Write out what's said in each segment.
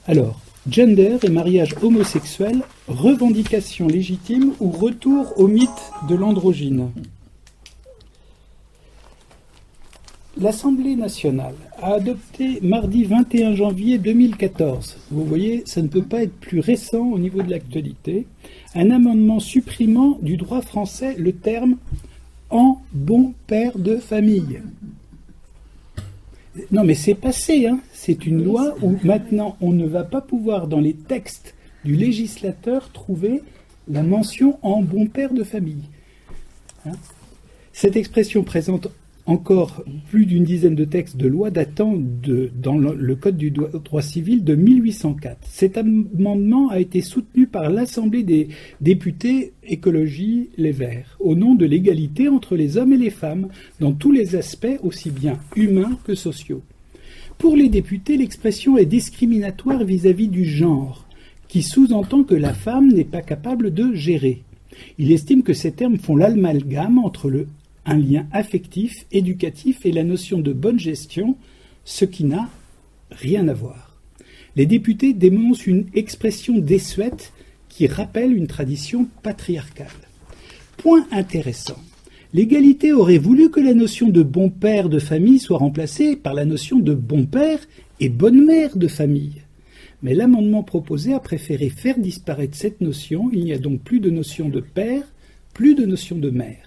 Alors, gender et mariage homosexuel, revendication légitime ou retour au mythe de l'androgyne. L'Assemblée nationale a adopté mardi 21 janvier 2014, vous voyez, ça ne peut pas être plus récent au niveau de l'actualité, un amendement supprimant du droit français le terme « en bon père de famille ». Non mais c'est passé, hein. C'est une loi où maintenant on ne va pas pouvoir dans les textes du législateur trouver la mention « en bon père de famille ». Hein. Cette expression présente encore plus d'une dizaine de textes de loi datant dans le Code du droit civil de 1804. Cet amendement a été soutenu par l'Assemblée des députés Écologie Les Verts, au nom de l'égalité entre les hommes et les femmes, dans tous les aspects aussi bien humains que sociaux. Pour les députés, l'expression est discriminatoire vis-à-vis du genre, qui sous-entend que la femme n'est pas capable de gérer. Il estime que ces termes font l'amalgame entre un lien affectif, éducatif et la notion de bonne gestion, ce qui n'a rien à voir. Les députés dénoncent une expression désuète qui rappelle une tradition patriarcale. Point intéressant. L'égalité aurait voulu que la notion de bon père de famille soit remplacée par la notion de bon père et bonne mère de famille. Mais l'amendement proposé a préféré faire disparaître cette notion. Il n'y a donc plus de notion de père, plus de notion de mère.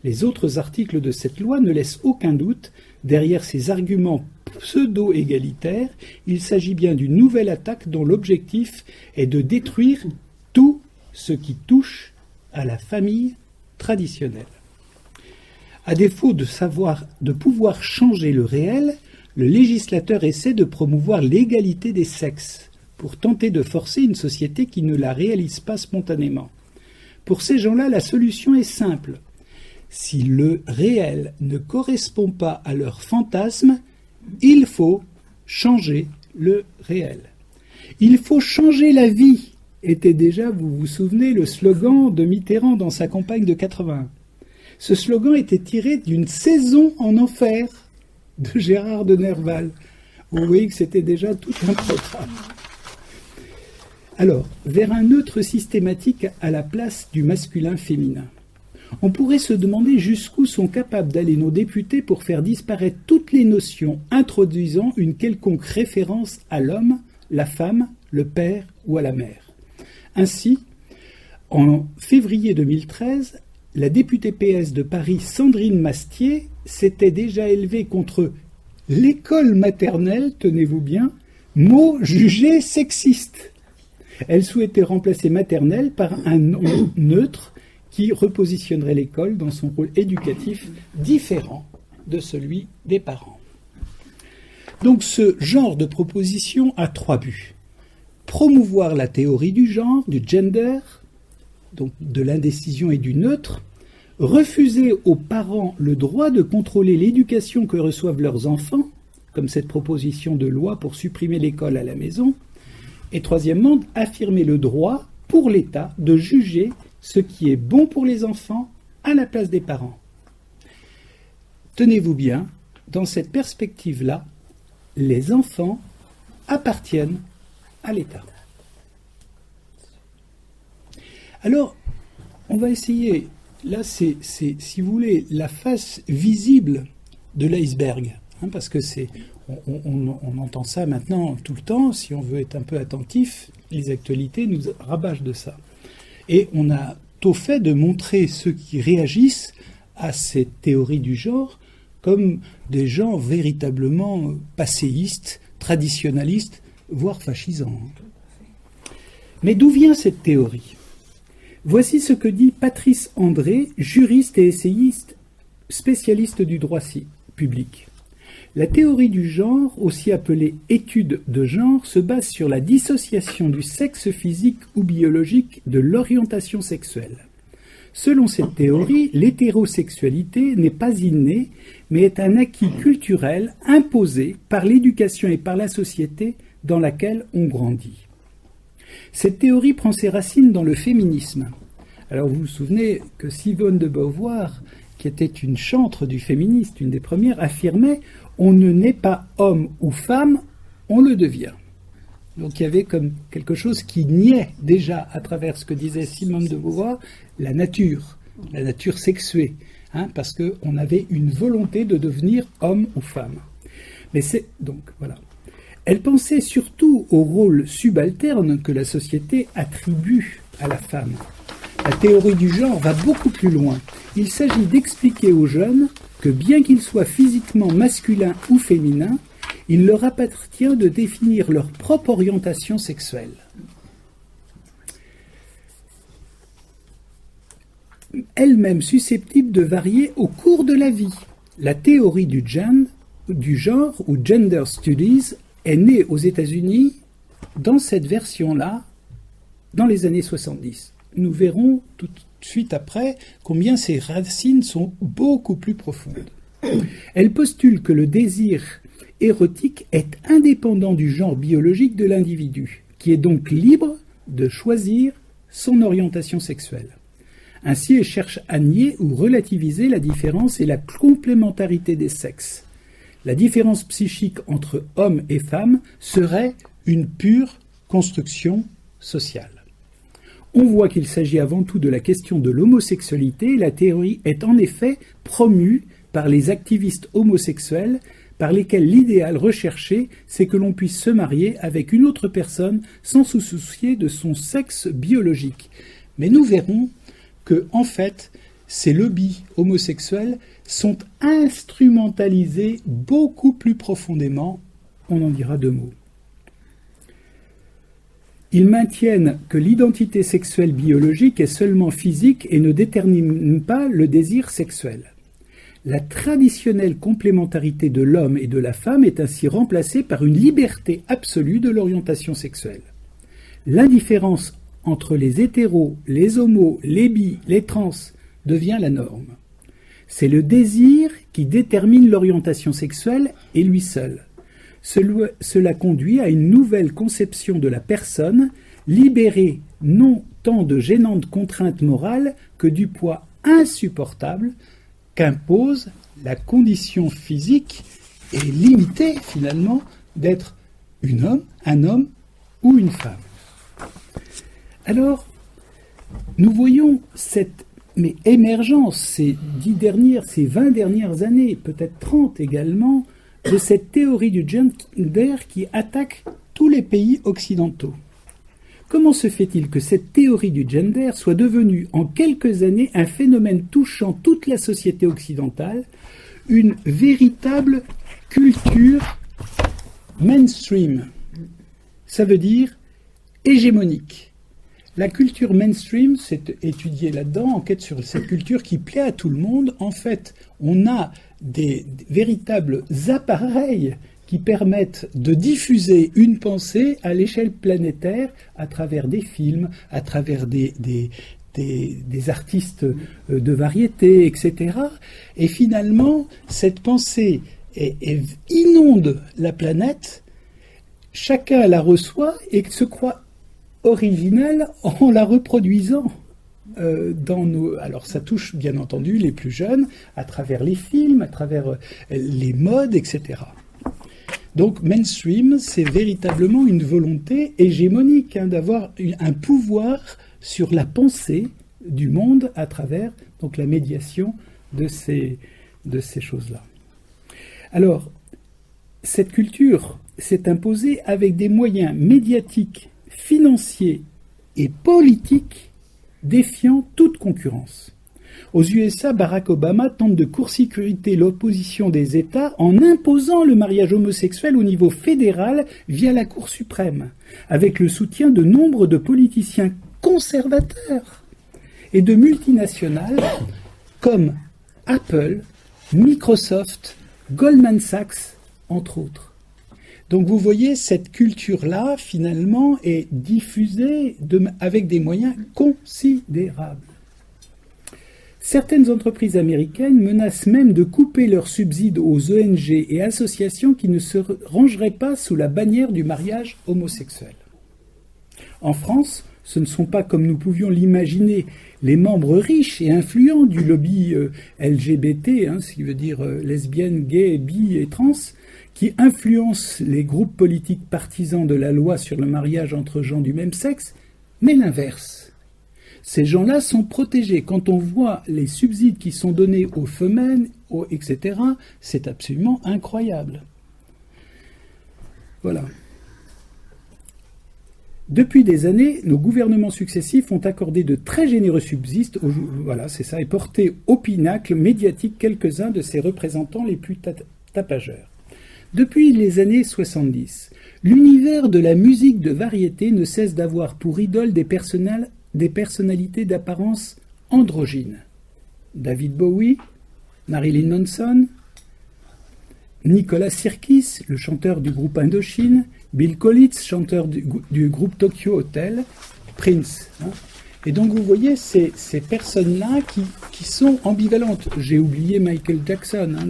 Les autres articles de cette loi ne laissent aucun doute. Derrière ces arguments pseudo-égalitaires, il s'agit bien d'une nouvelle attaque dont l'objectif est de détruire tout ce qui touche à la famille traditionnelle. À défaut de pouvoir changer le réel, le législateur essaie de promouvoir l'égalité des sexes pour tenter de forcer une société qui ne la réalise pas spontanément. Pour ces gens-là, la solution est simple. Si le réel ne correspond pas à leur fantasme, il faut changer le réel. Il faut changer la vie, était déjà, vous vous souvenez, le slogan de Mitterrand dans sa campagne de 81. Ce slogan était tiré d'une saison en enfer de Gérard de Nerval. Vous voyez que c'était déjà tout un programme. Alors, vers un neutre systématique à la place du masculin-féminin. On pourrait se demander jusqu'où sont capables d'aller nos députés pour faire disparaître toutes les notions introduisant une quelconque référence à l'homme, la femme, le père ou à la mère. Ainsi, en février 2013, la députée PS de Paris, Sandrine Mastier, s'était déjà élevée contre l'école maternelle, tenez-vous bien, mot jugé sexiste. Elle souhaitait remplacer maternelle par un nom neutre qui repositionnerait l'école dans son rôle éducatif différent de celui des parents. Donc ce genre de proposition a 3 buts. Promouvoir la théorie du genre, du gender, donc de l'indécision et du neutre, refuser aux parents le droit de contrôler l'éducation que reçoivent leurs enfants, comme cette proposition de loi pour supprimer l'école à la maison, et troisièmement, affirmer le droit pour l'État de juger ce qui est bon pour les enfants à la place des parents. Tenez-vous bien, dans cette perspective-là, les enfants appartiennent à l'État. Alors, on va essayer, là c'est si vous voulez, la face visible de l'iceberg, hein, parce que on entend ça maintenant tout le temps, si on veut être un peu attentif, les actualités nous rabâchent de ça. Et on a au fait de montrer ceux qui réagissent à cette théorie du genre comme des gens véritablement passéistes, traditionnalistes, voire fascisants. Mais d'où vient cette théorie ? Voici ce que dit Patrice André, juriste et essayiste spécialiste du droit public. La théorie du genre, aussi appelée étude de genre, se base sur la dissociation du sexe physique ou biologique de l'orientation sexuelle. Selon cette théorie, l'hétérosexualité n'est pas innée, mais est un acquis culturel imposé par l'éducation et par la société dans laquelle on grandit. Cette théorie prend ses racines dans le féminisme. Alors vous vous souvenez que Simone de Beauvoir, qui était une chantre du féminisme, une des premières, affirmait « On ne naît pas homme ou femme, on le devient ». Donc il y avait comme quelque chose qui niait déjà, à travers ce que disait Simone de Beauvoir, la nature sexuée, parce qu'on avait une volonté de devenir homme ou femme. Mais c'est donc voilà. Elle pensait surtout au rôle subalterne que la société attribue à la femme. La théorie du genre va beaucoup plus loin. Il s'agit d'expliquer aux jeunes que bien qu'ils soient physiquement masculins ou féminins, il leur appartient de définir leur propre orientation sexuelle. Elle-même susceptible de varier au cours de la vie. La théorie du genre ou Gender Studies est née aux États-Unis dans cette version-là dans les années 70. Nous verrons tout de suite après combien ces racines sont beaucoup plus profondes. Elle postule que le désir érotique est indépendant du genre biologique de l'individu, qui est donc libre de choisir son orientation sexuelle. Ainsi, elle cherche à nier ou relativiser la différence et la complémentarité des sexes. La différence psychique entre hommes et femmes serait une pure construction sociale. On voit qu'il s'agit avant tout de la question de l'homosexualité et la théorie est en effet promue par les activistes homosexuels par lesquels l'idéal recherché, c'est que l'on puisse se marier avec une autre personne sans se soucier de son sexe biologique. Mais nous verrons que, en fait, ces lobbies homosexuels sont instrumentalisés beaucoup plus profondément. On en dira deux mots. Ils maintiennent que l'identité sexuelle biologique est seulement physique et ne détermine pas le désir sexuel. La traditionnelle complémentarité de l'homme et de la femme est ainsi remplacée par une liberté absolue de l'orientation sexuelle. L'indifférence entre les hétéros, les homos, les bi, les trans devient la norme. C'est le désir qui détermine l'orientation sexuelle et lui seul. Cela conduit à une nouvelle conception de la personne, libérée non tant de gênantes contraintes morales que du poids insupportable qu'impose la condition physique et limitée finalement d'être un homme ou une femme. Alors, nous voyons cette émergence ces 20 dernières années, peut-être 30 également, de cette théorie du gender qui attaque tous les pays occidentaux. Comment se fait-il que cette théorie du gender soit devenue en quelques années un phénomène touchant toute la société occidentale, une véritable culture mainstream? Ça veut dire hégémonique. La culture mainstream, c'est étudié là-dedans, enquête sur cette culture qui plaît à tout le monde. En fait, on a des véritables appareils qui permettent de diffuser une pensée à l'échelle planétaire à travers des films, à travers des artistes de variété, etc. Et finalement, cette pensée inonde la planète, chacun la reçoit et se croit originale en la reproduisant. Alors ça touche bien entendu les plus jeunes à travers les films, à travers les modes, etc. Donc mainstream, c'est véritablement une volonté hégémonique d'avoir un pouvoir sur la pensée du monde à travers donc la médiation de ces choses-là. Alors, cette culture s'est imposée avec des moyens médiatiques, financiers et politiques défiant toute concurrence. Aux USA, Barack Obama tente de court-circuiter l'opposition des États en imposant le mariage homosexuel au niveau fédéral via la Cour suprême, avec le soutien de nombre de politiciens conservateurs et de multinationales comme Apple, Microsoft, Goldman Sachs, entre autres. Donc vous voyez, cette culture-là, finalement, est diffusée avec des moyens considérables. Certaines entreprises américaines menacent même de couper leurs subsides aux ONG et associations qui ne se rangeraient pas sous la bannière du mariage homosexuel. En France, ce ne sont pas, comme nous pouvions l'imaginer, les membres riches et influents du lobby LGBT, ce qui veut dire lesbiennes, gays, bi et trans, qui influencent les groupes politiques partisans de la loi sur le mariage entre gens du même sexe, mais l'inverse. Ces gens-là sont protégés. Quand on voit les subsides qui sont donnés aux femelles, etc., c'est absolument incroyable. Voilà. Depuis des années, nos gouvernements successifs ont accordé de très généreux subsides, voilà, c'est ça, et porté au pinacle médiatique quelques-uns de ses représentants les plus tapageurs. Depuis les années 70, l'univers de la musique de variété ne cesse d'avoir pour idole des personnalités d'apparence androgyne. David Bowie, Marilyn Manson, Nicolas Sirkis, le chanteur du groupe Indochine, Bill Collins, chanteur du groupe Tokyo Hotel, Prince. Hein. Et donc vous voyez ces personnes-là qui sont ambivalentes. J'ai oublié Michael Jackson, hein,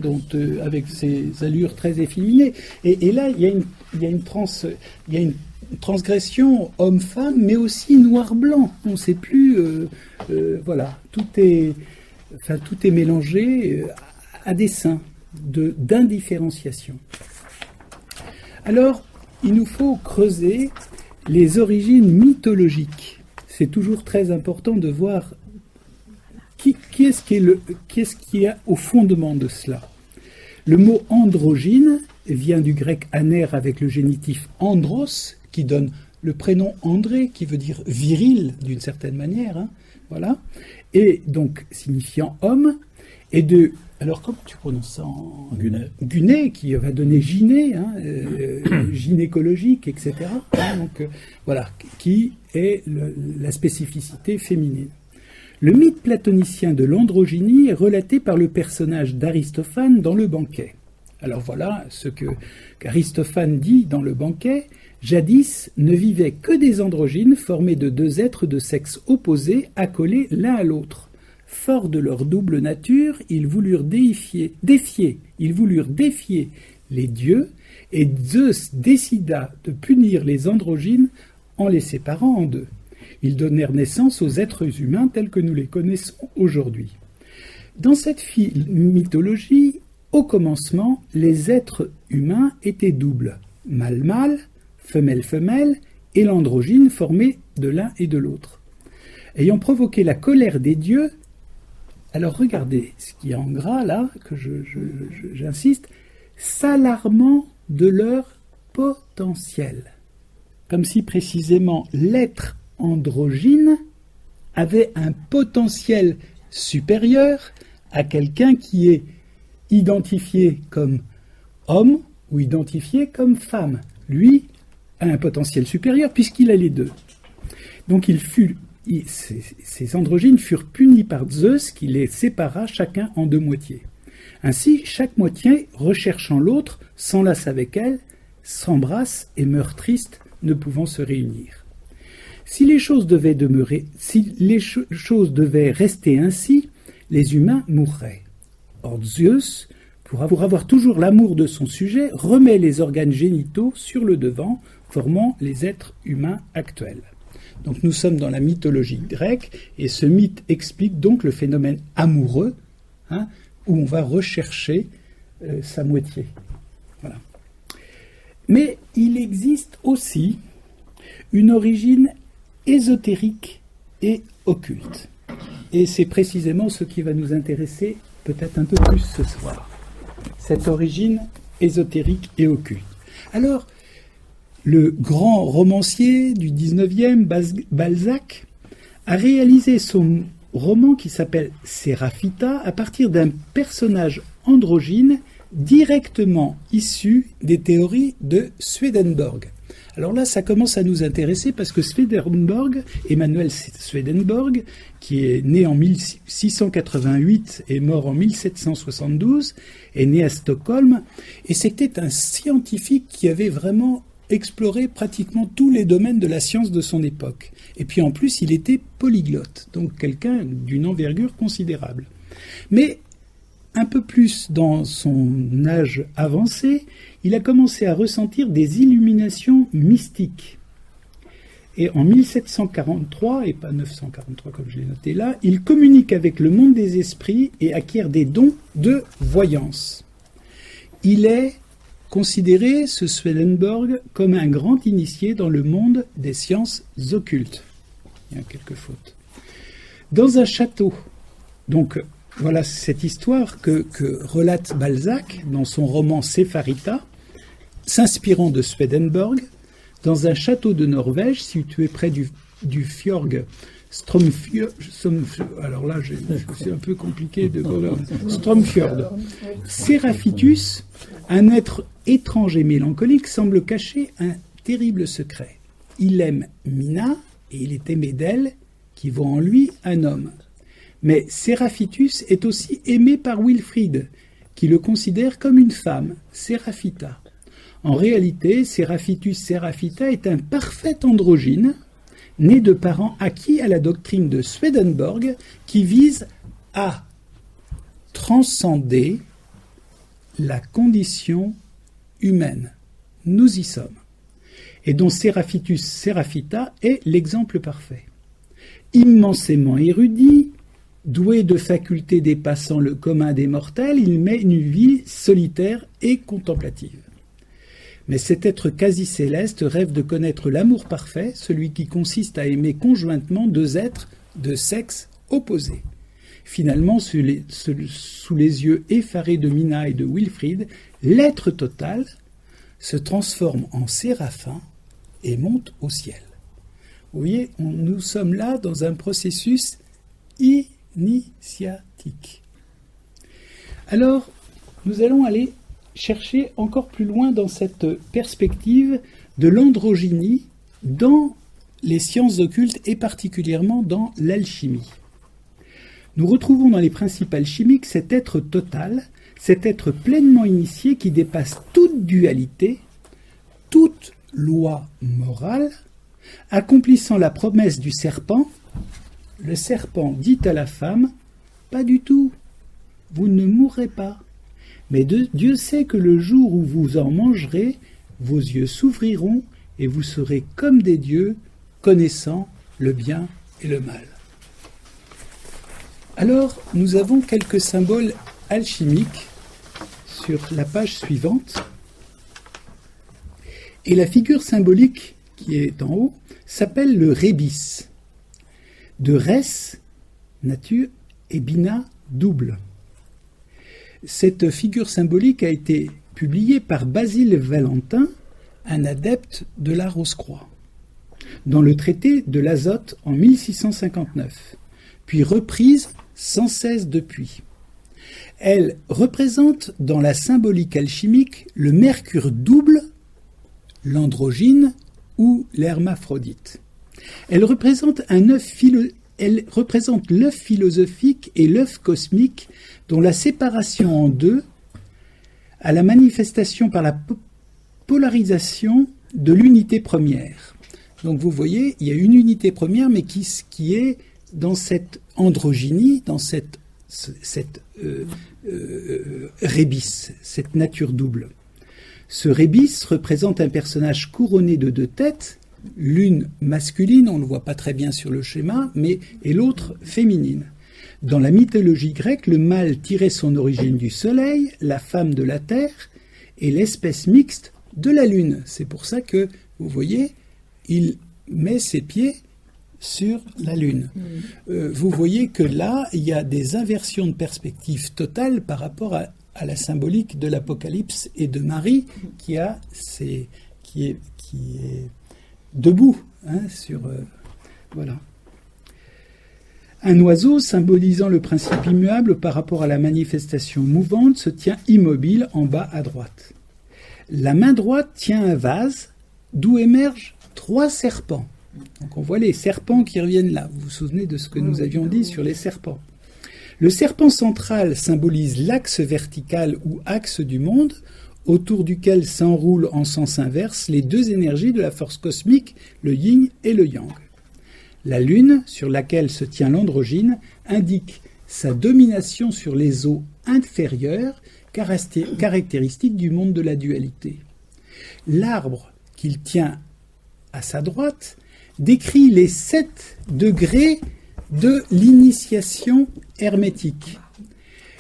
avec ses allures très efféminées. Et là, il y a une transgression homme-femme, mais aussi noir-blanc. On ne sait plus. Voilà, tout est mélangé à dessein d'indifférenciation. Alors, il nous faut creuser les origines mythologiques. C'est toujours très important de voir qui est-ce qui est au fondement de cela. Le mot androgyne vient du grec aner avec le génitif andros, qui donne le prénom André, qui veut dire viril d'une certaine manière, hein, voilà, et donc signifiant homme, et de... Alors, comment tu prononces ça en Gunet, qui va donner gyné, hein, gynécologique, etc. Hein, donc, voilà, qui est la spécificité féminine. Le mythe platonicien de l'androgynie est relaté par le personnage d'Aristophane dans Le Banquet. Alors voilà ce qu'Aristophane dit dans Le Banquet. Jadis ne vivaient que des androgynes formés de deux êtres de sexe opposé accolés l'un à l'autre. Forts de leur double nature, ils voulurent défier les dieux, et Zeus décida de punir les androgynes en les séparant en deux. Ils donnèrent naissance aux êtres humains tels que nous les connaissons aujourd'hui. Dans cette mythologie, au commencement, les êtres humains étaient doubles, mâle-mâle, femelle-femelle, et l'androgyne formé de l'un et de l'autre. Ayant provoqué la colère des dieux, alors regardez ce qui est en gras là, que j'insiste, s'alarmant de leur potentiel. Comme si précisément l'être androgyne avait un potentiel supérieur à quelqu'un qui est identifié comme homme ou identifié comme femme. Lui a un potentiel supérieur puisqu'il a les deux. Donc ces androgynes furent punis par Zeus qui les sépara chacun en deux moitiés. Ainsi, chaque moitié, recherchant l'autre, s'enlace avec elle, s'embrasse et meurt triste, ne pouvant se réunir. Si les choses devaient rester ainsi, les humains mourraient. Or Zeus, pour avoir toujours l'amour de son sujet, remet les organes génitaux sur le devant, formant les êtres humains actuels. Donc nous sommes dans la mythologie grecque, et ce mythe explique donc le phénomène amoureux, hein, où on va rechercher sa moitié. Voilà. Mais il existe aussi une origine ésotérique et occulte. Et c'est précisément ce qui va nous intéresser peut-être un peu plus ce soir. Cette origine ésotérique et occulte. Alors, le grand romancier du 19e, Balzac, a réalisé son roman qui s'appelle Séraphita à partir d'un personnage androgyne directement issu des théories de Swedenborg. Alors là, ça commence à nous intéresser parce que Emmanuel Swedenborg, qui est né en 1688 et mort en 1772, est né à Stockholm, et c'était un scientifique qui avait vraiment exploré pratiquement tous les domaines de la science de son époque. Et puis en plus, il était polyglotte, donc quelqu'un d'une envergure considérable. Mais un peu plus dans son âge avancé, il a commencé à ressentir des illuminations mystiques. Et en 1743, et pas 943 comme je l'ai noté là, il communique avec le monde des esprits et acquiert des dons de voyance. Il est considérer ce Swedenborg comme un grand initié dans le monde des sciences occultes. Il y a quelques fautes. Dans un château, donc voilà cette histoire que relate Balzac dans son roman Sépharita, s'inspirant de Swedenborg, dans un château de Norvège situé près du fjord Strømfjord. Alors là, c'est un peu compliqué de Strømfjord. Séraphitus, un être étrange et mélancolique, semble cacher un terrible secret. Il aime Mina et il est aimé d'elle, qui voit en lui un homme. Mais Séraphitus est aussi aimé par Wilfrid, qui le considère comme une femme, Séraphita. En réalité, Séraphitus Séraphita est un parfait androgyne, né de parents acquis à la doctrine de Swedenborg, qui vise à transcender la condition humaine. Nous y sommes. Et dont Séraphitus Séraphita est l'exemple parfait. Immensément érudit, doué de facultés dépassant le commun des mortels, il mène une vie solitaire et contemplative. Mais cet être quasi céleste rêve de connaître l'amour parfait, celui qui consiste à aimer conjointement deux êtres de sexe opposé. Finalement, sous les yeux effarés de Mina et de Wilfrid, l'être total se transforme en séraphin et monte au ciel. Vous voyez, nous sommes là dans un processus initiatique. Alors, nous allons aller chercher encore plus loin dans cette perspective de l'androgynie dans les sciences occultes et particulièrement dans l'alchimie. Nous retrouvons dans les principes alchimiques cet être total, cet être pleinement initié qui dépasse toute dualité, toute loi morale, accomplissant la promesse du serpent. Le serpent dit à la femme « Pas du tout, vous ne mourrez pas. Mais Dieu sait que le jour où vous en mangerez, vos yeux s'ouvriront et vous serez comme des dieux, connaissant le bien et le mal. » Alors, nous avons quelques symboles alchimiques sur la page suivante. Et la figure symbolique qui est en haut s'appelle le rébis. De res, nature, et bina, double. Cette figure symbolique a été publiée par Basile Valentin, un adepte de la Rose-Croix, dans le traité de l'Azote en 1659, puis reprise sans cesse depuis. Elle représente dans la symbolique alchimique le mercure double, l'androgyne ou l'hermaphrodite. Elle représente l'œuf philosophique et l'œuf cosmique dont la séparation en deux à la manifestation par la polarisation de l'unité première. Donc vous voyez, il y a une unité première, mais qui est dans cette androgynie, dans cette rébis, cette nature double. Ce rébis représente un personnage couronné de deux têtes, l'une masculine, on ne le voit pas très bien sur le schéma, et l'autre féminine. Dans la mythologie grecque, le mâle tirait son origine du soleil, la femme de la terre, et l'espèce mixte de la lune. C'est pour ça que, vous voyez, il met ses pieds sur la lune. Vous voyez que là, il y a des inversions de perspective totales par rapport à la symbolique de l'Apocalypse et de Marie, qui est debout, voilà. Un oiseau symbolisant le principe immuable par rapport à la manifestation mouvante se tient immobile en bas à droite. La main droite tient un vase d'où émergent 3 serpents. Donc on voit les serpents qui reviennent là. Vous vous souvenez de ce que nous avions dit sur les serpents. Le serpent central symbolise l'axe vertical ou axe du monde, autour duquel s'enroulent en sens inverse les deux énergies de la force cosmique, le yin et le yang. La lune, sur laquelle se tient l'androgyne, indique sa domination sur les eaux inférieures, caractéristique du monde de la dualité. L'arbre qu'il tient à sa droite décrit les 7 degrés de l'initiation hermétique.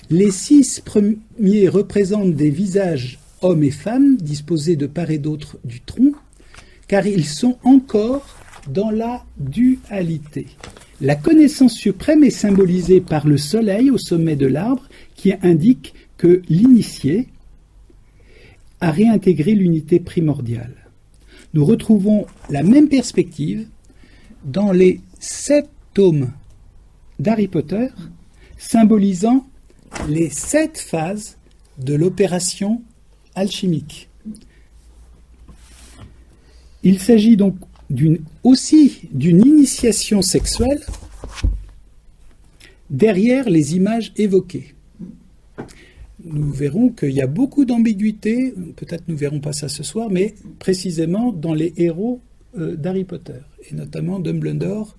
Les 6 premiers représentent des visages hommes et femmes, disposés de part et d'autre du tronc, car ils sont encore dans la dualité. La connaissance suprême est symbolisée par le soleil au sommet de l'arbre qui indique que l'initié a réintégré l'unité primordiale. Nous retrouvons la même perspective dans les 7 tomes d'Harry Potter, symbolisant les 7 phases de l'opération alchimique. Il s'agit donc aussi d'une initiation sexuelle derrière les images évoquées. Nous verrons qu'il y a beaucoup d'ambiguïté, peut-être nous ne verrons pas ça ce soir, mais précisément dans les héros d'Harry Potter, et notamment Dumbledore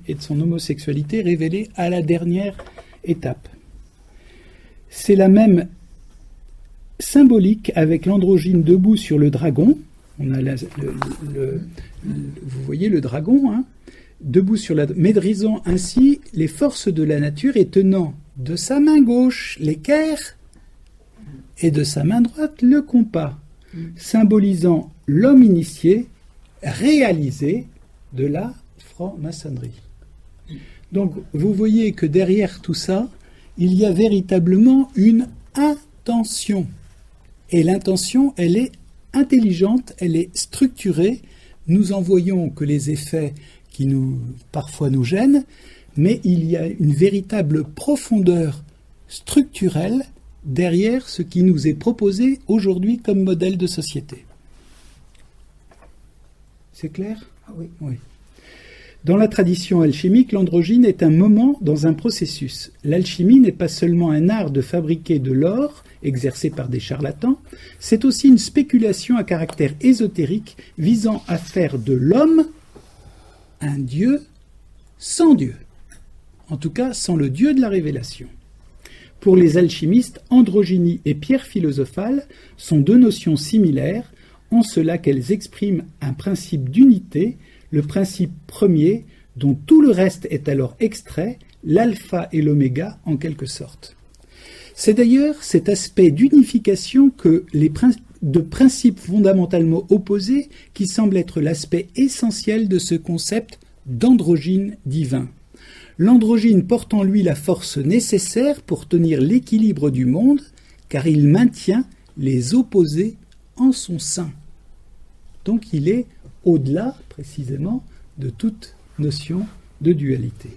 et de son homosexualité révélée à la dernière étape. C'est la même symbolique avec l'androgyne debout sur le dragon. On a vous voyez le dragon, hein, debout sur la, maîtrisant ainsi les forces de la nature et tenant de sa main gauche l'équerre et de sa main droite le compas, symbolisant l'homme initié réalisé de la franc-maçonnerie. Donc vous voyez que derrière tout ça, il y a véritablement une intention. Et l'intention, elle est intelligente, elle est structurée. Nous en voyons que les effets qui parfois nous gênent, mais il y a une véritable profondeur structurelle derrière ce qui nous est proposé aujourd'hui comme modèle de société. C'est clair ? Oui. Dans la tradition alchimique, l'androgyne est un moment dans un processus. L'alchimie n'est pas seulement un art de fabriquer de l'or, exercé par des charlatans, c'est aussi une spéculation à caractère ésotérique visant à faire de l'homme un dieu sans Dieu. En tout cas, sans le Dieu de la révélation. Pour les alchimistes, androgynie et pierre philosophale sont 2 notions similaires, en cela qu'elles expriment un principe d'unité, le principe premier dont tout le reste est alors extrait, l'alpha et l'oméga en quelque sorte. C'est d'ailleurs cet aspect d'unification de principes fondamentalement opposés qui semble être l'aspect essentiel de ce concept d'androgyne divin. L'androgyne porte en lui la force nécessaire pour tenir l'équilibre du monde, car il maintient les opposés en son sein. Donc il est au-delà, précisément, de toute notion de dualité.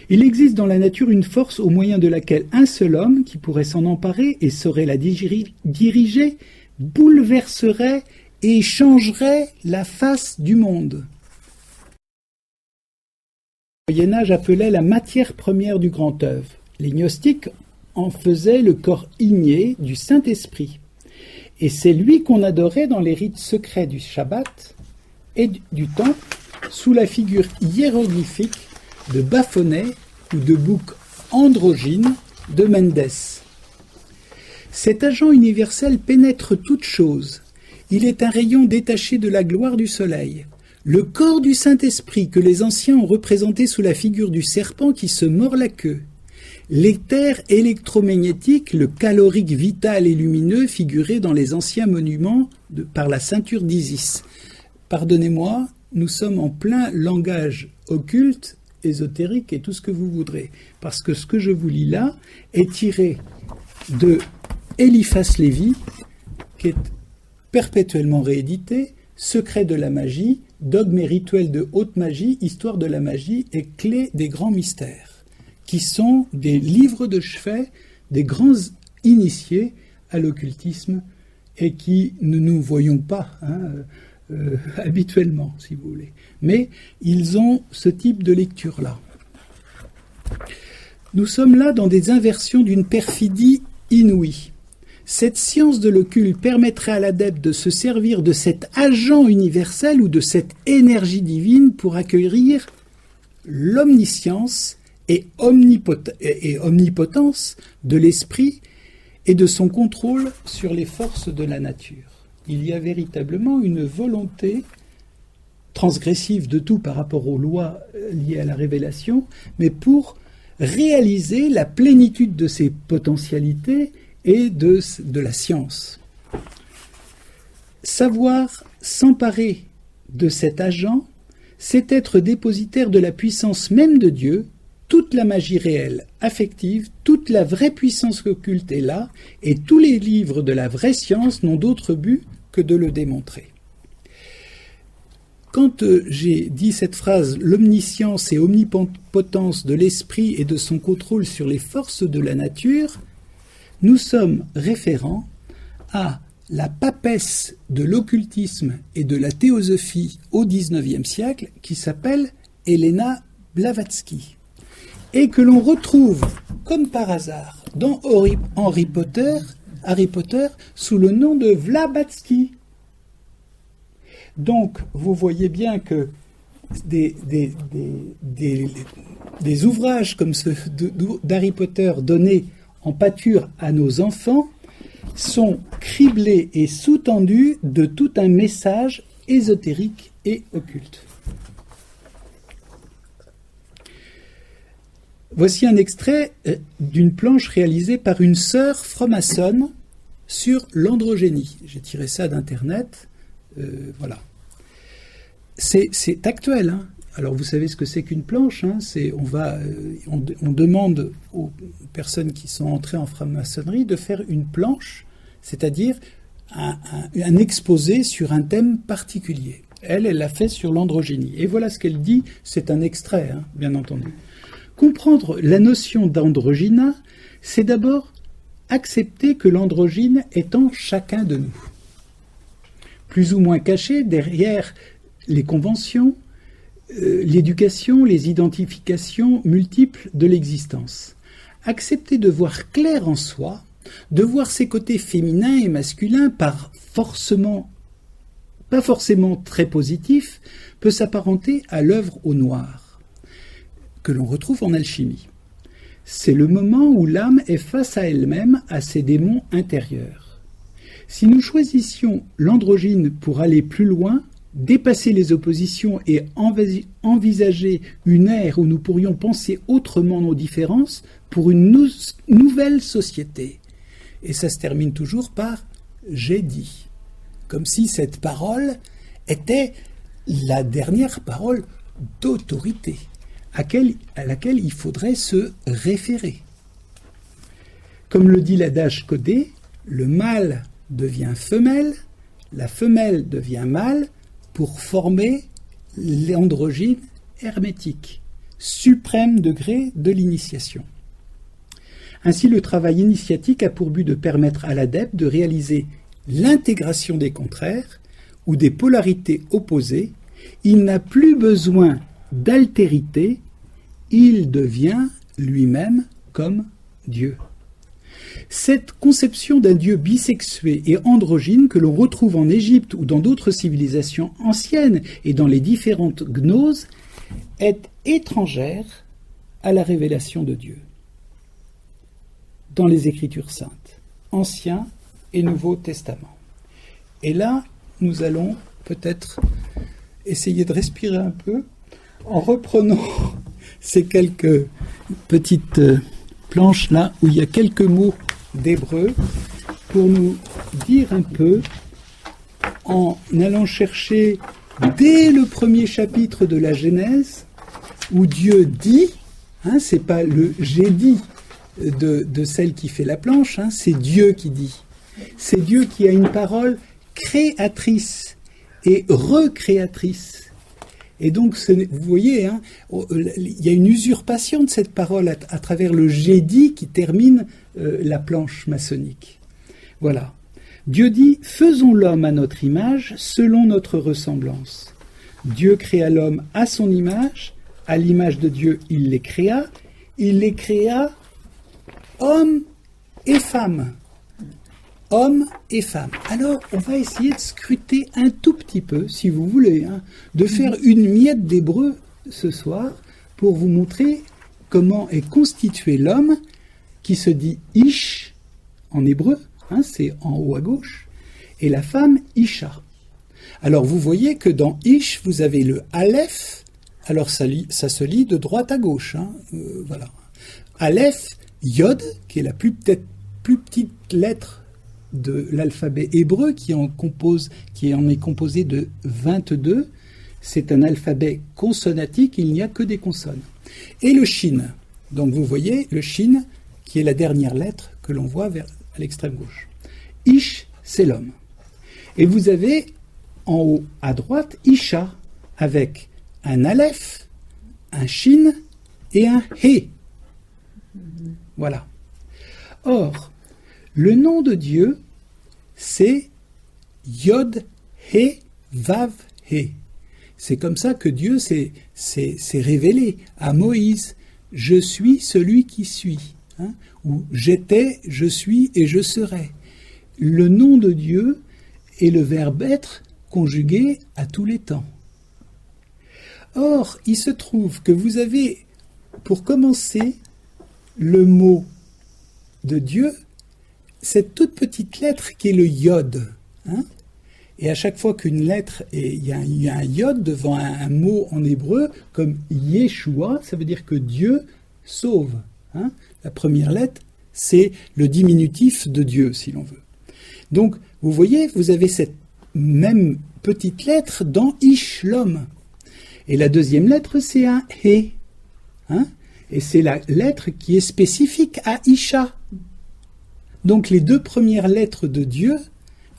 Il existe dans la nature une force au moyen de laquelle un seul homme, qui pourrait s'en emparer et saurait la diriger, bouleverserait et changerait la face du monde. Le Moyen-Âge appelait la matière première du grand œuvre. Les gnostiques en faisaient le corps igné du Saint-Esprit. Et c'est lui qu'on adorait dans les rites secrets du Shabbat et du temple, sous la figure hiéroglyphique de Baphomet ou de bouc androgyne de Mendès. Cet agent universel pénètre toute chose. Il est un rayon détaché de la gloire du soleil. Le corps du Saint-Esprit que les anciens ont représenté sous la figure du serpent qui se mord la queue. L'éther électromagnétique, le calorique vital et lumineux figuré dans les anciens monuments par la ceinture d'Isis. Pardonnez-moi, nous sommes en plein langage occulte, ésotérique et tout ce que vous voudrez. Parce que ce que je vous lis là est tiré de Eliphas Lévy, qui est perpétuellement réédité, Secret de la magie, dogmes et rituels de haute magie, histoire de la magie et clés des grands mystères, qui sont des livres de chevet des grands initiés à l'occultisme et qui ne nous voyons pas habituellement, si vous voulez. Mais ils ont ce type de lecture-là. Nous sommes là dans des inversions d'une perfidie inouïe. Cette science de l'occulte permettrait à l'adepte de se servir de cet agent universel ou de cette énergie divine pour accueillir l'omniscience et omnipotence de l'esprit et de son contrôle sur les forces de la nature. Il y a véritablement une volonté transgressive de tout par rapport aux lois liées à la révélation, mais pour réaliser la plénitude de ses potentialités et de la science. Savoir s'emparer de cet agent, c'est être dépositaire de la puissance même de Dieu. Toute la magie réelle, affective, toute la vraie puissance occulte est là, et tous les livres de la vraie science n'ont d'autre but que de le démontrer. Quand j'ai dit cette phrase, l'omniscience et omnipotence de l'esprit et de son contrôle sur les forces de la nature, nous sommes référents à la papesse de l'occultisme et de la théosophie au XIXe siècle qui s'appelle Helena Blavatsky et que l'on retrouve comme par hasard dans Harry Potter sous le nom de Blavatsky. Donc vous voyez bien que des ouvrages comme ceux d'Harry Potter donnés en pâture à nos enfants sont criblés et sous-tendus de tout un message ésotérique et occulte. Voici un extrait d'une planche réalisée par une sœur franc-maçonne sur l'androgénie. J'ai tiré ça d'Internet. Voilà. C'est actuel. Hein. Alors vous savez ce que c'est qu'une planche. Hein. On demande aux personnes qui sont entrées en franc-maçonnerie de faire une planche, c'est-à-dire un exposé sur un thème particulier. Elle l'a fait sur l'androgénie. Et voilà ce qu'elle dit. C'est un extrait, hein, bien entendu. Comprendre la notion d'androgyna, c'est d'abord accepter que l'androgyne est en chacun de nous. Plus ou moins caché derrière les conventions, l'éducation, les identifications multiples de l'existence. Accepter de voir clair en soi, de voir ses côtés féminins et masculins pas forcément très positifs, peut s'apparenter à l'œuvre au noir, que l'on retrouve en alchimie. C'est le moment où l'âme est face à elle-même, à ses démons intérieurs. Si nous choisissions l'androgyne pour aller plus loin, dépasser les oppositions et envisager une ère où nous pourrions penser autrement nos différences pour une nouvelle société. Et ça se termine toujours par « j'ai dit », comme si cette parole était la dernière parole d'autorité à laquelle il faudrait se référer. Comme le dit l'adage codé, le mâle devient femelle, la femelle devient mâle pour former l'androgyne hermétique, suprême degré de l'initiation. Ainsi, le travail initiatique a pour but de permettre à l'adepte de réaliser l'intégration des contraires ou des polarités opposées. Il n'a plus besoin d'altérité, il devient lui-même comme Dieu. Cette conception d'un Dieu bisexué et androgyne que l'on retrouve en Égypte ou dans d'autres civilisations anciennes et dans les différentes gnoses est étrangère à la révélation de Dieu dans les Écritures saintes, Ancien et Nouveau Testament. Et là, nous allons peut-être essayer de respirer un peu en reprenant ces quelques petites planches là où il y a quelques mots d'hébreu pour nous dire un peu, en allant chercher dès le premier chapitre de la Genèse où Dieu dit, hein, c'est pas le j'ai dit de celle qui fait la planche, hein, c'est Dieu qui dit. C'est Dieu qui a une parole créatrice et recréatrice. Et donc, vous voyez, hein, il y a une usurpation de cette parole à travers le « j'ai dit » qui termine la planche maçonnique. Voilà. Dieu dit « Faisons l'homme à notre image, selon notre ressemblance ». Dieu créa l'homme à son image, à l'image de Dieu, il les créa hommes et femmes. Hommes et femmes. Alors, on va essayer de scruter un tout petit peu, si vous voulez, hein, de faire une miette d'hébreu ce soir pour vous montrer comment est constitué l'homme qui se dit Ish en hébreu, hein, c'est en haut à gauche, et la femme Isha. Alors, vous voyez que dans Ish, vous avez le Aleph, alors ça se lit de droite à gauche. Hein, voilà. Aleph, Yod, qui est la plus petite lettre de l'alphabet hébreu qui en est composé de 22. C'est un alphabet consonnatique, il n'y a que des consonnes. Et le shin. Donc vous voyez le shin qui est la dernière lettre que l'on voit à l'extrême gauche. Ish, c'est l'homme. Et vous avez en haut à droite Isha avec un aleph, un shin et un he. Voilà. Or, le nom de Dieu, c'est Yod, He, Vav, He. C'est comme ça que Dieu s'est révélé à Moïse. Je suis celui qui suis. Hein, ou j'étais, je suis et je serai. Le nom de Dieu est le verbe être conjugué à tous les temps. Or, il se trouve que vous avez, pour commencer, le mot de Dieu, cette toute petite lettre qui est le yod. Hein, et à chaque fois qu'une lettre, il y a un yod devant un mot en hébreu, comme Yeshua, ça veut dire que Dieu sauve. Hein. La première lettre, c'est le diminutif de Dieu, si l'on veut. Donc, vous voyez, vous avez cette même petite lettre dans Ish, l'homme. Et la deuxième lettre, c'est un He. Hein. Et c'est la lettre qui est spécifique à Isha. Donc, les deux premières lettres de Dieu,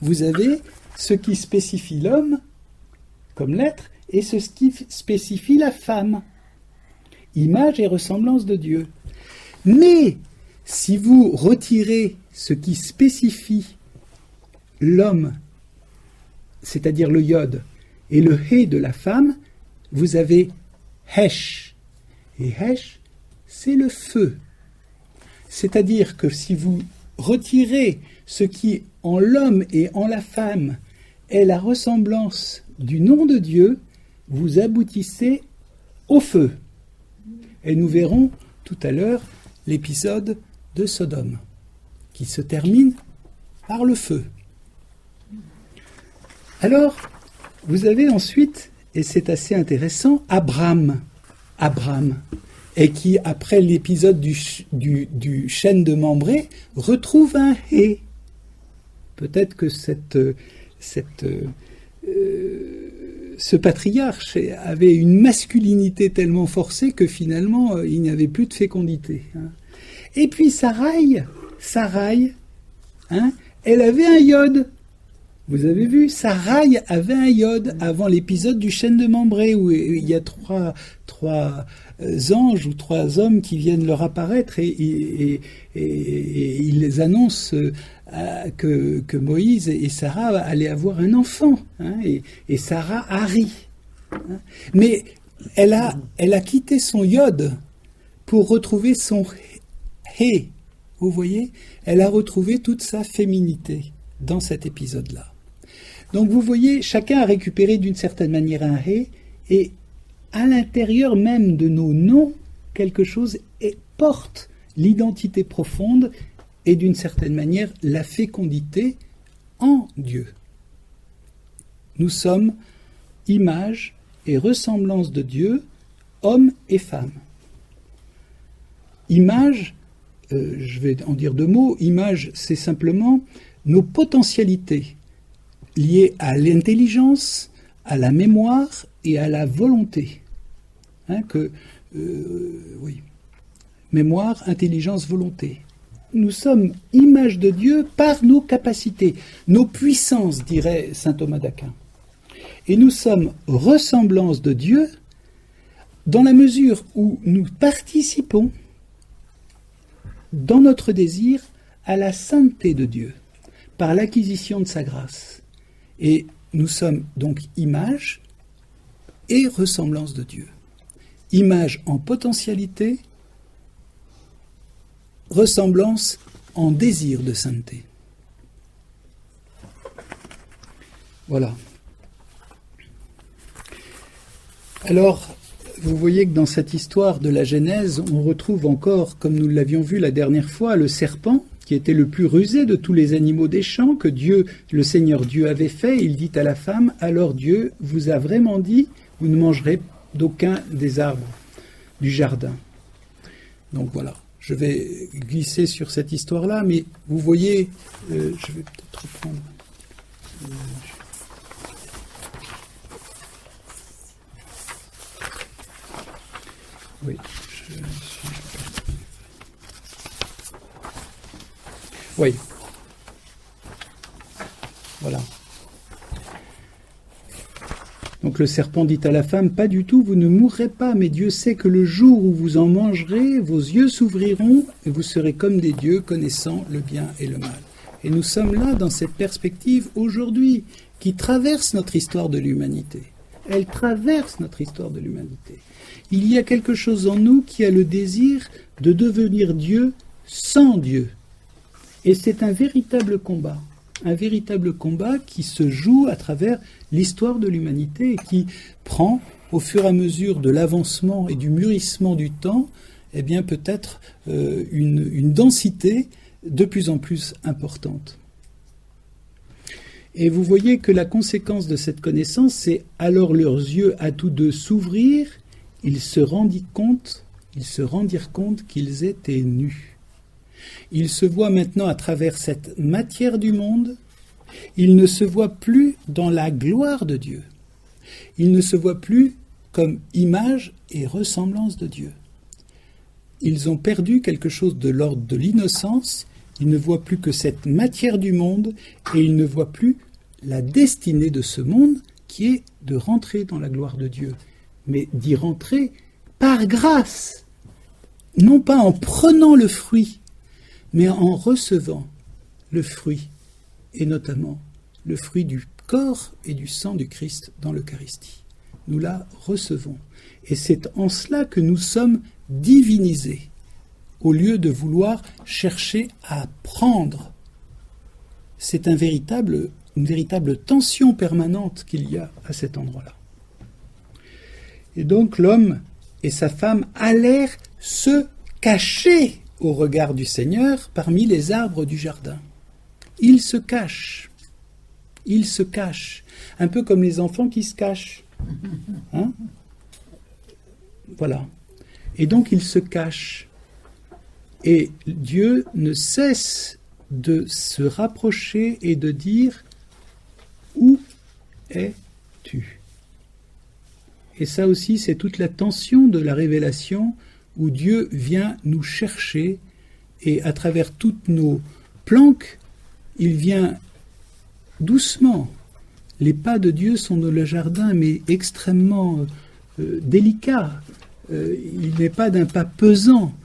vous avez ce qui spécifie l'homme comme lettre et ce qui spécifie la femme. Image et ressemblance de Dieu. Mais si vous retirez ce qui spécifie l'homme, c'est-à-dire le yod, et le he de la femme, vous avez hesh. Et hesh, c'est le feu. C'est-à-dire que si vous retirez ce qui, en l'homme et en la femme, est la ressemblance du nom de Dieu, vous aboutissez au feu. Et nous verrons tout à l'heure l'épisode de Sodome, qui se termine par le feu. Alors, vous avez ensuite, et c'est assez intéressant, Abraham, et qui, après l'épisode du chêne de Mambré, retrouve un He. Peut-être que ce patriarche avait une masculinité tellement forcée que finalement, il n'y avait plus de fécondité. Hein. Et puis Sarai, hein, elle avait un yod. Vous avez vu, Sarai avait un yod avant l'épisode du chêne de Mambré où il y a trois anges ou trois hommes qui viennent leur apparaître et ils annoncent que Moïse et Sarah allaient avoir un enfant. Hein, et Sarah a ri. Hein. Mais elle a quitté son yod pour retrouver son he. Vous voyez, elle a retrouvé toute sa féminité dans cet épisode-là. Donc vous voyez, chacun a récupéré d'une certaine manière un he, et à l'intérieur même de nos noms, quelque chose porte l'identité profonde et d'une certaine manière la fécondité en Dieu. Nous sommes image et ressemblance de Dieu, hommes et femmes. Image, je vais en dire deux mots, image c'est simplement nos potentialités liées à l'intelligence, à la mémoire et à la volonté. Hein, oui. Mémoire, intelligence, volonté. Nous sommes image de Dieu par nos capacités, nos puissances, dirait saint Thomas d'Aquin. Et nous sommes ressemblance de Dieu dans la mesure où nous participons dans notre désir à la sainteté de Dieu, par l'acquisition de sa grâce. Et nous sommes donc image et ressemblance de Dieu. Image en potentialité, ressemblance en désir de sainteté. Voilà. Alors, vous voyez que dans cette histoire de la Genèse, on retrouve encore, comme nous l'avions vu la dernière fois, le serpent, qui était le plus rusé de tous les animaux des champs, que Dieu, le Seigneur Dieu avait fait. Il dit à la femme, alors Dieu vous a vraiment dit, vous ne mangerez d'aucun des arbres du jardin. Donc voilà. je vais glisser sur cette histoire-là, mais vous voyez, je vais peut-être reprendre. Oui, je suis... Oui. Voilà. Donc le serpent dit à la femme, pas du tout, vous ne mourrez pas, mais Dieu sait que le jour où vous en mangerez, vos yeux s'ouvriront et vous serez comme des dieux connaissant le bien et le mal. Et nous sommes là dans cette perspective aujourd'hui qui traverse notre histoire de l'humanité. Elle traverse notre histoire de l'humanité. Il y a quelque chose en nous qui a le désir de devenir Dieu sans Dieu. Et c'est un véritable combat qui se joue à travers l'histoire de l'humanité et qui prend, au fur et à mesure de l'avancement et du mûrissement du temps, eh bien peut-être une densité de plus en plus importante. Et vous voyez que la conséquence de cette connaissance, c'est alors leurs yeux à tous deux s'ouvrir, ils se rendirent compte qu'ils étaient nus. Ils se voient maintenant à travers cette matière du monde, ils ne se voient plus dans la gloire de Dieu. Ils ne se voient plus comme image et ressemblance de Dieu. Ils ont perdu quelque chose de l'ordre de l'innocence, ils ne voient plus que cette matière du monde et ils ne voient plus la destinée de ce monde qui est de rentrer dans la gloire de Dieu, mais d'y rentrer par grâce, non pas en prenant le fruit, mais en recevant le fruit, et notamment le fruit du corps et du sang du Christ dans l'Eucharistie. Nous la recevons. Et c'est en cela que nous sommes divinisés, au lieu de vouloir chercher à prendre. C'est une véritable tension permanente qu'il y a à cet endroit-là. Et donc l'homme et sa femme allèrent se cacher au regard du Seigneur parmi les arbres du jardin. Ils se cachent, un peu comme les enfants qui se cachent. Hein ? Voilà. Et donc ils se cachent. Et Dieu ne cesse de se rapprocher et de dire « Où es-tu » ? Et ça aussi, c'est toute la tension de la révélation où Dieu vient nous chercher et à travers toutes nos planques, il vient doucement. Les pas de Dieu sont dans le jardin, mais extrêmement délicats. Il n'est pas d'un pas pesant.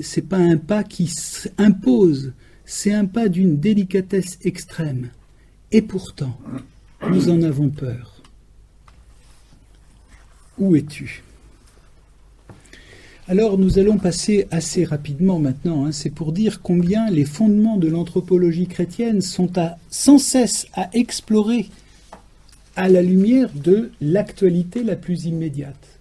C'est pas un pas qui s'impose. C'est un pas d'une délicatesse extrême. Et pourtant, nous en avons peur. Où es-tu ? Alors nous allons passer assez rapidement maintenant, c'est pour dire combien les fondements de l'anthropologie chrétienne sont sans cesse à explorer à la lumière de l'actualité la plus immédiate.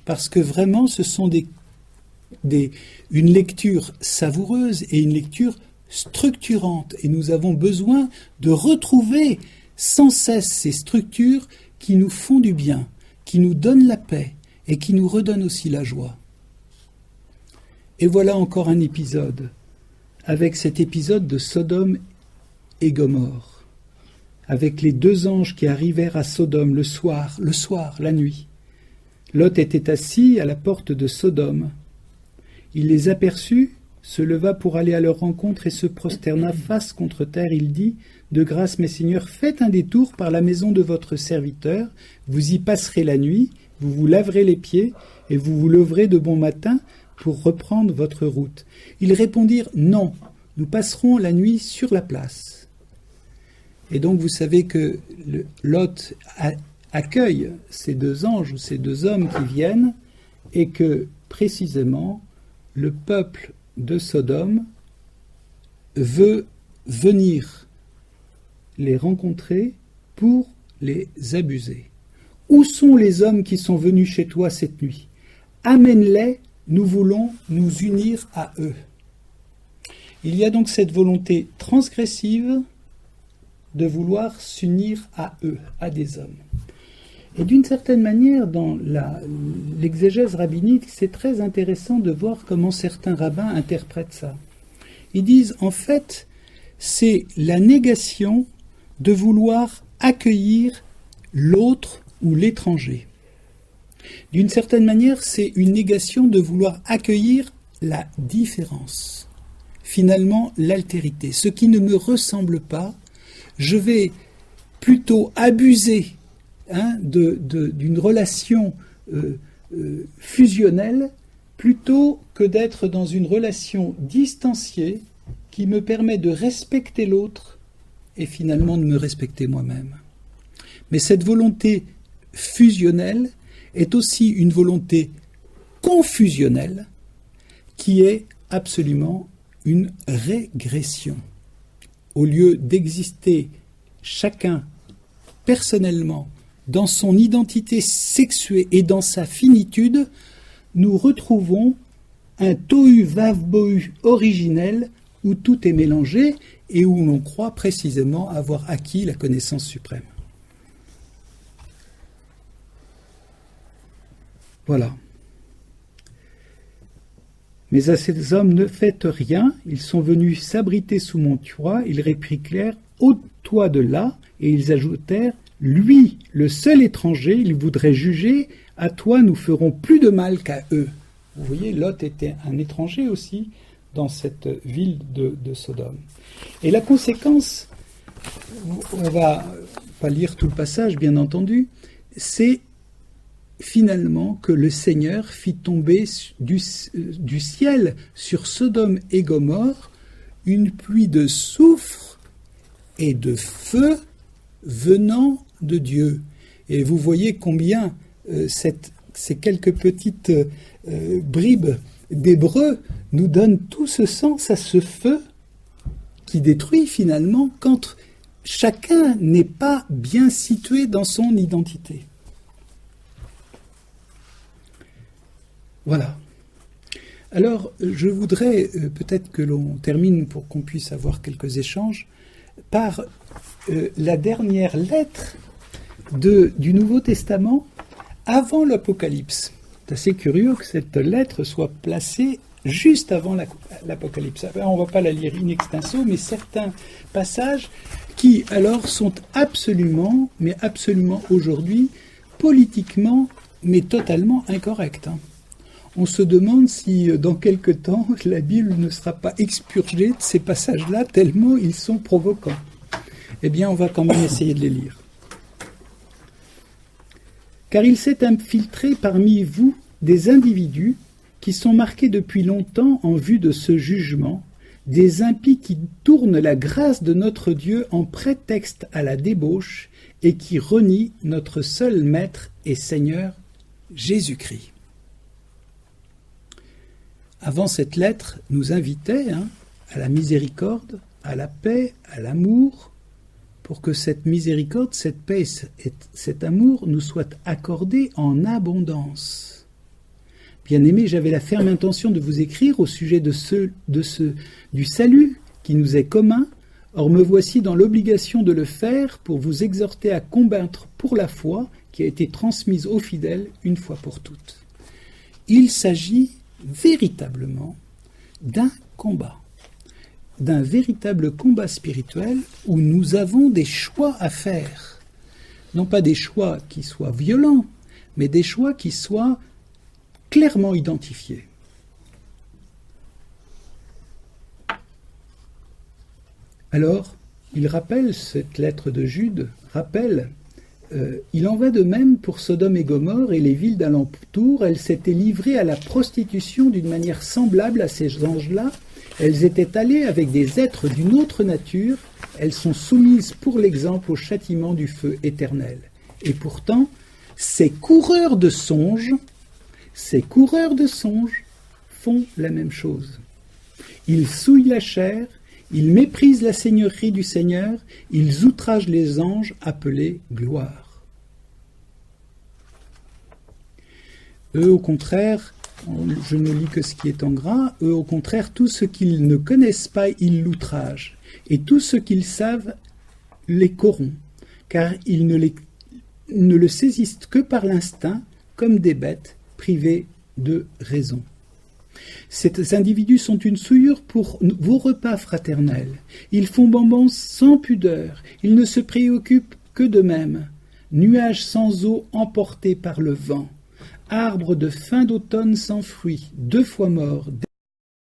Parce que vraiment ce sont une lecture savoureuse et une lecture structurante. Et nous avons besoin de retrouver sans cesse ces structures qui nous font du bien, qui nous donnent la paix et qui nous redonnent aussi la joie. Et voilà encore un épisode, avec cet épisode de Sodome et Gomorrhe, avec les deux anges qui arrivèrent à Sodome le soir, la nuit. Lot était assis à la porte de Sodome. Il les aperçut, se leva pour aller à leur rencontre et se prosterna face contre terre. Il dit, « De grâce, mes seigneurs, faites un détour par la maison de votre serviteur, vous y passerez la nuit, vous vous laverez les pieds et vous vous leverez de bon matin, pour reprendre votre route. » Ils répondirent « Non, nous passerons la nuit sur la place. » Et donc vous savez que Lot accueille ces deux anges ou ces deux hommes qui viennent et que précisément le peuple de Sodome veut venir les rencontrer pour les abuser. « Où sont les hommes qui sont venus chez toi cette nuit ? Amène-les. Nous voulons nous unir à eux. » Il y a donc cette volonté transgressive de vouloir s'unir à eux, à des hommes. Et d'une certaine manière, dans l'exégèse rabbinique, c'est très intéressant de voir comment certains rabbins interprètent ça. Ils disent, en fait, c'est la négation de vouloir accueillir l'autre ou l'étranger. D'une certaine manière, c'est une négation de vouloir accueillir la différence. Finalement, l'altérité. Ce qui ne me ressemble pas, je vais plutôt abuser d'une relation fusionnelle plutôt que d'être dans une relation distanciée qui me permet de respecter l'autre et finalement de me respecter moi-même. Mais cette volonté fusionnelle est aussi une volonté confusionnelle qui est absolument une régression. Au lieu d'exister chacun personnellement dans son identité sexuée et dans sa finitude, nous retrouvons un tohu vavbohu originel où tout est mélangé et où l'on croit précisément avoir acquis la connaissance suprême. Voilà. Mais à ces hommes ne faites rien, ils sont venus s'abriter sous mon toit, ils répliquèrent, ôte-toi de là, et ils ajoutèrent, lui, le seul étranger, il voudrait juger, à toi nous ferons plus de mal qu'à eux. Vous voyez, Lot était un étranger aussi dans cette ville de Sodome. Et la conséquence, on va pas lire tout le passage bien entendu, c'est finalement que le Seigneur fit tomber du ciel sur Sodome et Gomorrhe une pluie de soufre et de feu venant de Dieu. Et vous voyez combien ces quelques petites bribes d'hébreu nous donnent tout ce sens à ce feu qui détruit finalement quand chacun n'est pas bien situé dans son identité. Voilà. Alors, je voudrais peut-être que l'on termine pour qu'on puisse avoir quelques échanges par la dernière lettre du Nouveau Testament avant l'Apocalypse. C'est assez curieux que cette lettre soit placée juste avant l'Apocalypse. On ne va pas la lire in extenso, mais certains passages qui alors sont absolument, mais absolument aujourd'hui, politiquement, mais totalement incorrects. On se demande si, dans quelque temps, la Bible ne sera pas expurgée de ces passages-là, tellement ils sont provoquants. Eh bien, on va quand même essayer de les lire. Car il s'est infiltré parmi vous des individus qui sont marqués depuis longtemps en vue de ce jugement, des impies qui tournent la grâce de notre Dieu en prétexte à la débauche et qui renient notre seul Maître et Seigneur, Jésus-Christ. Avant cette lettre, nous invitait à la miséricorde, à la paix, à l'amour, pour que cette miséricorde, cette paix et cet amour nous soient accordés en abondance. Bien-aimés, j'avais la ferme intention de vous écrire au sujet du salut qui nous est commun, or me voici dans l'obligation de le faire pour vous exhorter à combattre pour la foi qui a été transmise aux fidèles une fois pour toutes. Il s'agit véritablement d'un combat, d'un véritable combat spirituel où nous avons des choix à faire. Non pas des choix qui soient violents, mais des choix qui soient clairement identifiés. Alors, il rappelle, cette lettre de Jude rappelle, il en va de même pour Sodome et Gomorrhe et les villes d'alentour. Elles s'étaient livrées à la prostitution d'une manière semblable à ces anges-là. Elles étaient allées avec des êtres d'une autre nature. Elles sont soumises pour l'exemple au châtiment du feu éternel. Et pourtant, ces coureurs de songes font la même chose. Ils souillent la chair, ils méprisent la seigneurie du Seigneur, ils outragent les anges appelés gloire. Eux, au contraire, je ne lis que ce qui est en gras, eux, au contraire, tout ce qu'ils ne connaissent pas, ils l'outragent. Et tout ce qu'ils savent les corrompt, car ils ne les ne le saisissent que par l'instinct, comme des bêtes privées de raison. Ces individus sont une souillure pour vos repas fraternels. Ils font bambin sans pudeur. Ils ne se préoccupent que d'eux-mêmes. Nuages sans eau emportés par le vent. Arbres de fin d'automne sans fruits, 2 fois morts.